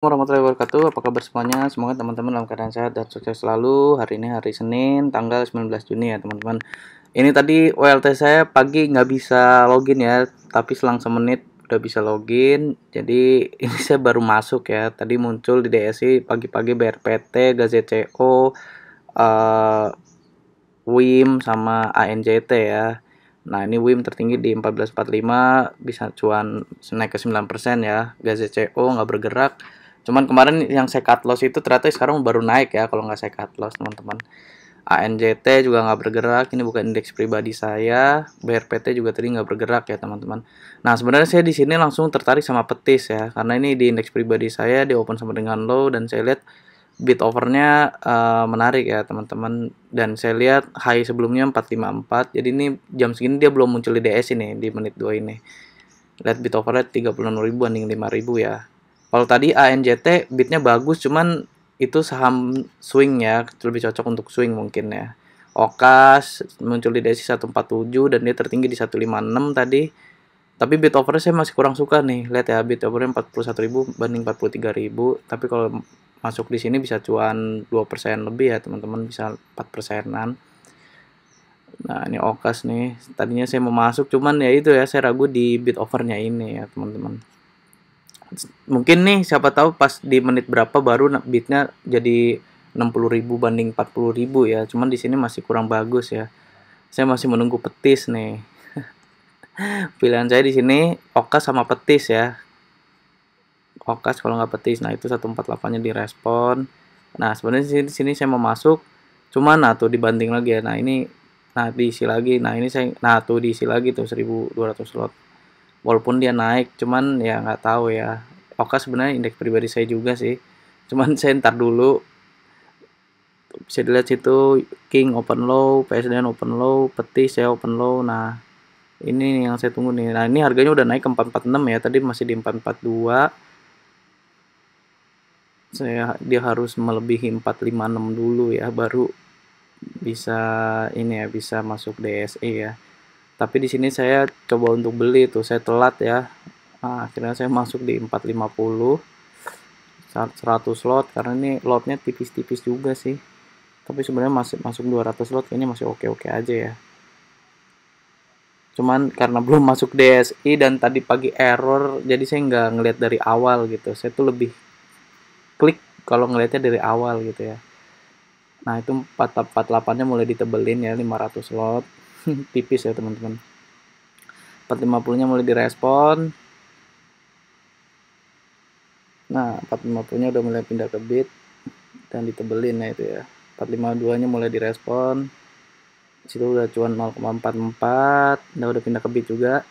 Warahmatullahi wabarakatuh. Apa kabar semuanya? Semoga teman-teman dalam keadaan sehat dan sukses selalu. Hari ini hari Senin, tanggal 19 Juni ya teman-teman. Ini tadi OLT saya pagi nggak bisa login ya, tapi selang semenit udah bisa login. Jadi ini saya baru masuk ya. Tadi muncul di DSI pagi-pagi BRPT, GZCO, eh, WIM sama ANJT ya. Nah, ini WIM tertinggi di 1445, bisa cuan naik ke 9% ya. GZCO nggak bergerak. Cuman kemarin yang saya cut loss itu ternyata sekarang baru naik ya kalau nggak saya cut loss teman-teman. ANJT juga nggak bergerak, ini bukan indeks pribadi saya. BRPT juga tadi nggak bergerak ya teman-teman. Nah sebenarnya saya di sini langsung tertarik sama petis ya, karena ini di indeks pribadi saya di open sama dengan low dan saya lihat bid overnya menarik ya teman-teman, dan saya lihat high sebelumnya 454. Jadi ini jam segini dia belum muncul di DS ini di menit 2 ini. Lihat bid overnya 36.000 banding 5.000 ya. Kalau tadi ANJT bidnya bagus, cuman itu saham swing ya, lebih cocok untuk swing mungkin ya. Okas muncul di DSI 147 dan dia tertinggi di 156 tadi. Tapi bid overnya saya masih kurang suka nih. Lihat ya, bid overnya 41.000 banding 43.000. Tapi kalau masuk di sini bisa cuan 2% lebih ya, teman-teman, bisa 4%-an. Nah, ini Okas nih. Tadinya saya mau masuk, cuman ya itu ya, saya ragu di bid overnya ini ya, teman-teman. Mungkin nih siapa tahu pas di menit berapa baru bidnya jadi 60.000 banding 40.000 ya. Cuman di sini masih kurang bagus ya. Saya masih menunggu petis nih. Pilihan saya di sini Okas sama petis ya. Okas kalau nggak petis. Nah, itu 148-nya direspon. Nah, sebenarnya di sini saya mau masuk. Cuman nah tuh dibanding lagi ya. Nah, ini diisi lagi. Nah, ini saya tuh diisi lagi tuh 1.200 lot. Walaupun dia naik, cuman ya nggak tahu ya. Okas sebenarnya indeks pribadi saya juga sih. Cuman saya ntar dulu, bisa dilihat situ King open low, PSDN open low, petis saya open low. Nah, ini yang saya tunggu nih. Nah, ini harganya udah naik ke 446 ya. Tadi masih di 442. Dia harus melebihi 456 dulu ya, baru bisa ini ya, bisa masuk DSE ya. Tapi di sini saya coba untuk beli tuh, saya telat ya. Nah, akhirnya saya masuk di 450 100 lot, karena ini lotnya tipis-tipis juga sih. Tapi sebenarnya masih masuk 200 lot kayaknya masih oke-oke aja ya. Cuman karena belum masuk DSI dan tadi pagi error, jadi saya nggak ngelihat dari awal gitu. Saya tuh lebih klik kalau ngelihatnya dari awal gitu ya. Nah, itu 448-nya mulai ditebelin ya, 500 lot. Tipis ya, teman-teman. 450-nya mulai direspon. Nah, 450-nya udah mulai pindah ke bid dan ditebelin ya itu ya. 452-nya mulai direspon. Situ udah cuan 0,44, udah pindah ke bid juga.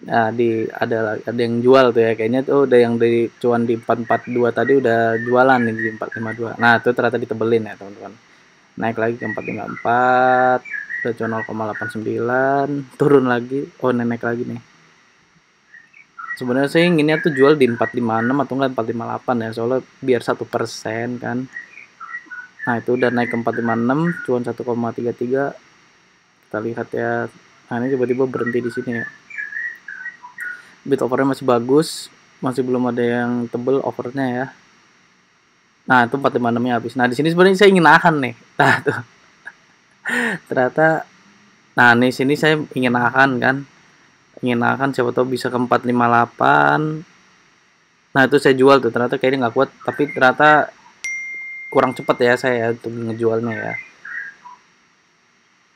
Nah, ada yang jual tuh ya, kayaknya tuh udah yang dari cuan di 442 tadi udah jualan nih di 452. Nah, itu ternyata ditebelin ya, teman-teman. Naik lagi ke 454, udah cuan 0,89, turun lagi. Oh, naik lagi nih. Sebenarnya saya inginnya tuh jual di 456 atau enggak 458 ya, soalnya biar 1% kan. Nah, itu udah naik ke 456, cuan 1,33. Kita lihat ya. Nah, ini tiba-tiba berhenti di sini ya. Bid overnya masih bagus, masih belum ada yang tebel overnya ya. Nah, itu 456-nya habis. Nah, di sini sebenarnya saya ingin nahan nih. Nah, tuh. Ternyata nih sini saya ingin nahan kan. Ingin nahan, siapa tahu bisa ke 458. Nah, itu saya jual tuh. Ternyata kayaknya nggak kuat, tapi ternyata kurang cepat ya saya untuk ngejualnya ya.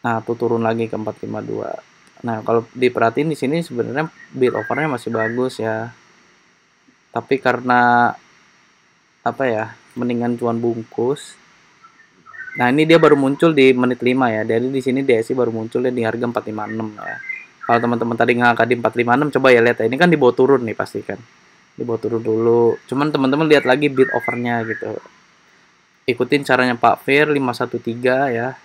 Nah, tuh turun lagi ke 452. Nah, kalau diperhatiin di sini sebenarnya bid overnya masih bagus ya. Tapi karena apa ya, mendingan cuan bungkus. Nah, ini dia baru muncul di menit 5 ya. Jadi di sini DSI baru muncul di harga 456 ya. Kalau teman-teman tadi ngangkat di 456, coba ya lihat ya. Ini kan dibawa turun nih pasti kan. Dibawa turun dulu. Cuman teman-teman lihat lagi bid overnya gitu. Ikutin caranya Pak Fir 513 ya.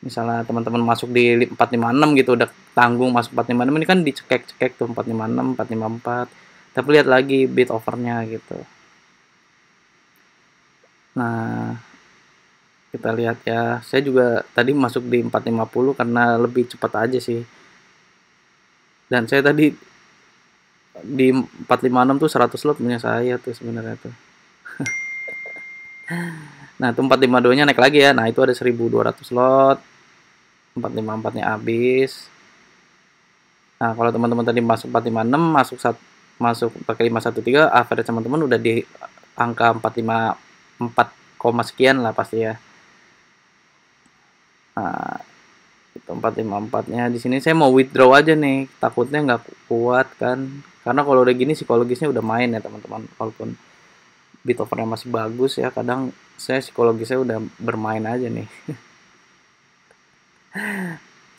Misalnya teman-teman masuk di 456 gitu, udah tanggung masuk 456, ini kan dicekek-cekek tuh 456, 454. Tapi lihat lagi bid overnya gitu. Nah, kita lihat ya. Saya juga tadi masuk di 450 karena lebih cepat aja sih. Dan saya tadi di 456 tuh 100 lot punya saya tuh sebenarnya tuh. Nah, itu 452-nya naik lagi ya. Nah, itu ada 1.200 lot. 454-nya habis. Nah, kalau teman-teman tadi masuk 456, masuk pakai 513, average teman-teman udah di angka 454, sekian lah pasti ya. Nah, itu 454-nya. Di sini saya mau withdraw aja nih. Takutnya nggak kuat kan. Karena kalau udah gini psikologisnya udah main ya teman-teman. Walaupun bid offernya masih bagus ya, kadang saya psikologisnya udah bermain aja nih.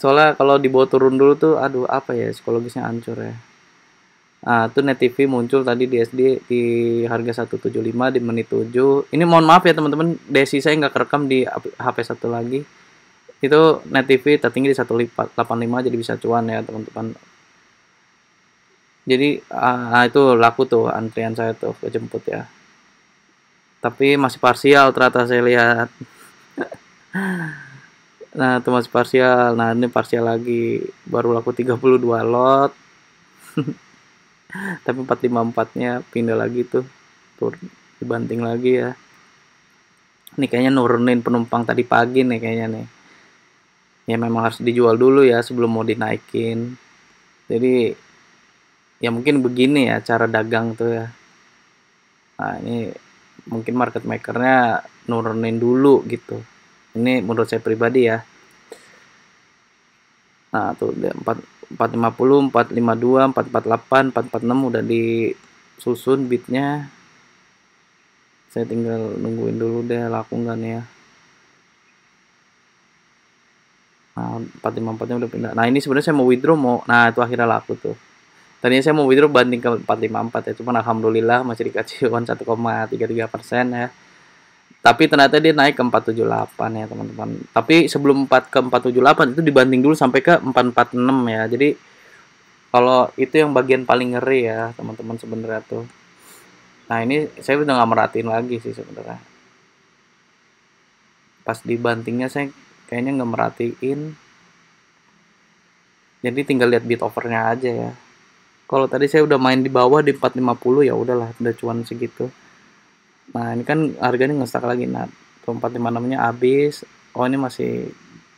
Soalnya kalau dibawa turun dulu tuh, aduh apa ya, psikologisnya hancur ya. Nah, itu Net TV muncul tadi di SD di harga 175 di menit 7. Ini mohon maaf ya teman-teman, desi saya nggak kerekam di HP satu lagi. Itu Net TV tertinggi di 185, jadi bisa cuan ya teman-teman. Jadi itu laku tuh antrian saya tuh kejemput ya. Tapi masih parsial ternyata saya lihat. Nah, itu masih parsial. Nah, ini parsial lagi. Baru laku 32 lot. Tapi 454-nya pindah lagi tuh. Turun dibanting lagi ya. Ini kayaknya nurunin penumpang tadi pagi nih kayaknya nih. Ya memang harus dijual dulu ya sebelum mau dinaikin. Jadi ya mungkin begini ya cara dagang tuh ya. Nah, ini mungkin market makernya nurunin dulu gitu. Ini menurut saya pribadi ya. Nah, tuh 450, 452, 448, 446 udah disusun bitnya. Saya tinggal nungguin dulu deh laku nggak nih ya. Nah, 454-nya udah pindah. Nah, ini sebenarnya saya mau withdraw nah itu akhirnya laku tuh. Tadinya saya mau withdraw banding ke 454 ya, cuman alhamdulillah masih dikasih uang 1,33% ya. Tapi ternyata dia naik ke 478 ya teman-teman. Tapi sebelum 4 ke 478 itu dibanting dulu sampai ke 446 ya. Jadi kalau itu yang bagian paling ngeri ya teman-teman sebenarnya tuh. Nah, ini saya udah nggak merhatiin lagi sih sebenarnya. Pas dibantingnya saya kayaknya nggak merhatiin. Jadi tinggal lihat bid offernya aja ya. Kalau tadi saya udah main di bawah di 450 ya udahlah udah cuan segitu. Nah, ini kan harganya nge-stuck lagi. Nah, 456-nya habis. Oh, ini masih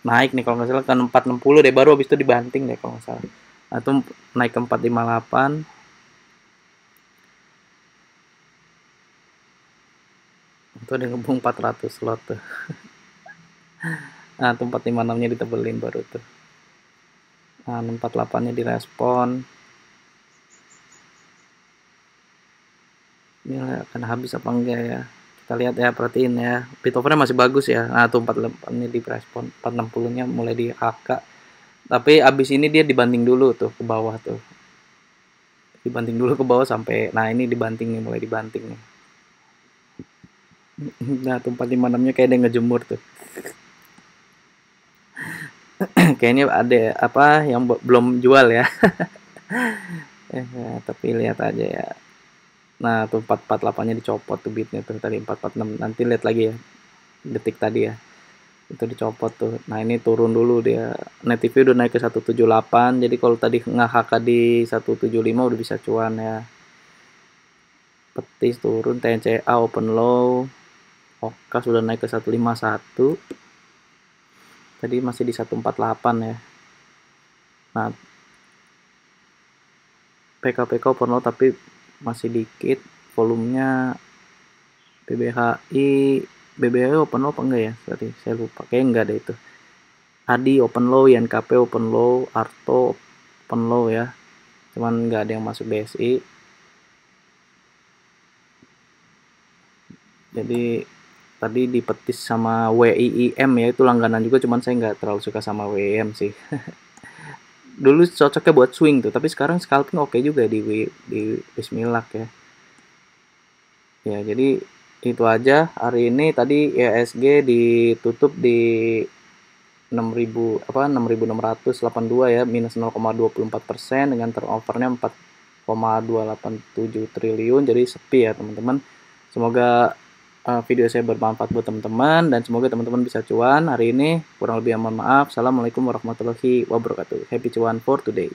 naik nih kalau nggak salah kan 460 deh, baru habis itu dibanting deh kalau nggak salah. Nah, itu naik ke 458. Itu ada ngebung 400 slot tuh. Nah, itu 456-nya ditebelin baru tuh. Nah, 48-nya direspon. Ini akan habis apa enggak ya? Kita lihat ya, perhatiin ya. Bid offernya masih bagus ya. Nah, tuh 48-nya direspon, 460-nya mulai di HK. Tapi abis ini dia dibanting dulu tuh ke bawah tuh. Dibanting dulu ke bawah sampai, nah ini dibanting nih, mulai dibanting nih. Nah, tuh 456-nya kayak ada ngejemur tuh. Kayaknya ada apa yang belum jual ya. Tapi lihat aja ya. Nah, tuh 448-nya dicopot tuh bitnya tuh tadi 446. Nanti lihat lagi ya. Detik tadi ya. Itu dicopot tuh. Nah, ini turun dulu dia. Net TV udah naik ke 178. Jadi kalau tadi nge-HK di 175 udah bisa cuan ya. Petis turun, TNCA open low. Oka sudah naik ke 151. Tadi masih di 148 ya. Nah, PKPK open low tapi masih dikit volumenya. BBHI open low apa enggak ya? Berarti saya lupa. Kayaknya enggak ada itu. ADI open low, YNKP open low, Arto open low ya. Cuman enggak ada yang masuk BSI. Jadi tadi dipetis sama WIIM ya, itu langganan juga, cuman saya nggak terlalu suka sama WIIM sih. Dulu cocoknya buat swing tuh, tapi sekarang scalping oke juga di Bismillah ya. Ya, jadi itu aja hari ini. Tadi IHSG ditutup di 6.000 apa 6.682 ya, minus 0,24% dengan turnovernya 4,287 triliun. Jadi sepi ya teman-teman. Semoga video saya bermanfaat buat teman-teman dan semoga teman-teman bisa cuan hari ini. Kurang lebih mohon maaf. Assalamualaikum warahmatullahi wabarakatuh. Happy cuan for today.